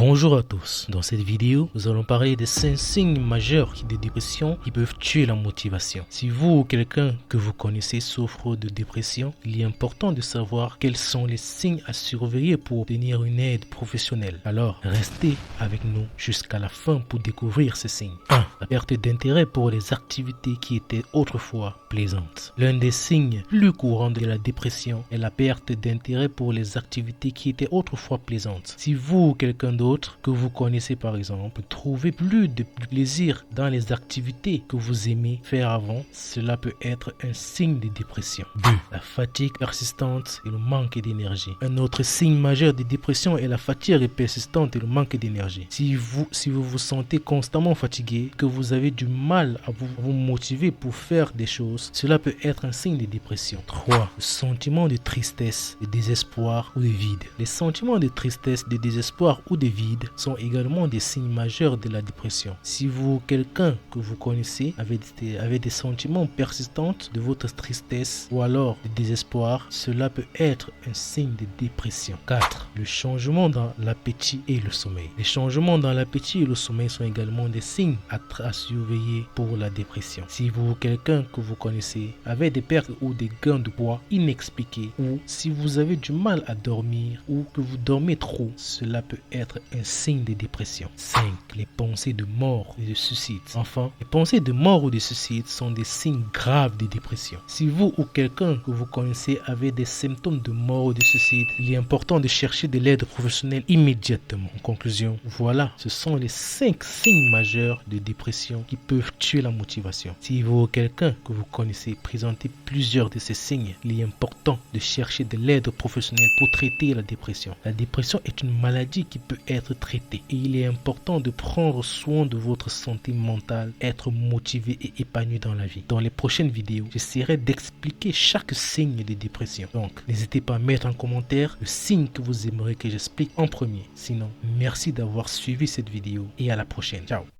Bonjour à tous, dans cette vidéo, nous allons parler des 5 signes majeurs de dépression qui peuvent tuer la motivation. Si vous ou quelqu'un que vous connaissez souffre de dépression, il est important de savoir quels sont les signes à surveiller pour obtenir une aide professionnelle. Alors, restez avec nous jusqu'à la fin pour découvrir ces signes. 1. La perte d'intérêt pour les activités qui étaient autrefois plaisantes. L'un des signes plus courants de la dépression est la perte d'intérêt pour les activités qui étaient autrefois plaisantes. Si vous ou quelqu'un d'autre que vous connaissez par exemple trouvez plus de plaisir dans les activités que vous aimez faire avant, cela peut être un signe de dépression. 2. La fatigue persistante et le manque d'énergie. Un autre signe majeur de dépression est la fatigue persistante et le manque d'énergie. Si vous vous sentez constamment fatigué, que vous avez du mal à vous motiver pour faire des choses, cela peut être un signe de dépression. 3. Le sentiment de tristesse, de désespoir ou de vide. Les sentiments de tristesse, de désespoir ou de vide sont également des signes majeurs de la dépression. Si vous ou quelqu'un que vous connaissez avez des sentiments persistants de votre tristesse ou alors de désespoir, cela peut être un signe de dépression. 4. Le changement dans l'appétit et le sommeil. Les changements dans l'appétit et le sommeil sont également des signes à surveiller pour la dépression. Si vous ou quelqu'un que vous connaissez avez des pertes ou des gains de poids inexpliqués, ou si vous avez du mal à dormir ou que vous dormez trop, cela peut être un signe de dépression. 5. Les pensées de mort et de suicide. Enfin, les pensées de mort ou de suicide sont des signes graves de dépression. Si vous ou quelqu'un que vous connaissez avez des symptômes de mort ou de suicide, il est important de chercher de l'aide professionnelle immédiatement. En conclusion, voilà, ce sont les 5 signes majeurs de dépression qui peuvent tuer la motivation. Si vous ou quelqu'un que vous connaissez présentez plusieurs de ces signes, il est important de chercher de l'aide professionnelle pour traiter la dépression. La dépression est une maladie qui peut être traitée et il est important de prendre soin de votre santé mentale, être motivé et épanoui dans la vie. Dans les prochaines vidéos, j'essaierai d'expliquer chaque signe de dépression. Donc, n'hésitez pas à mettre en commentaire le signe que vous aimeriez que j'explique en premier. Sinon, merci d'avoir suivi cette vidéo et à la prochaine. Ciao.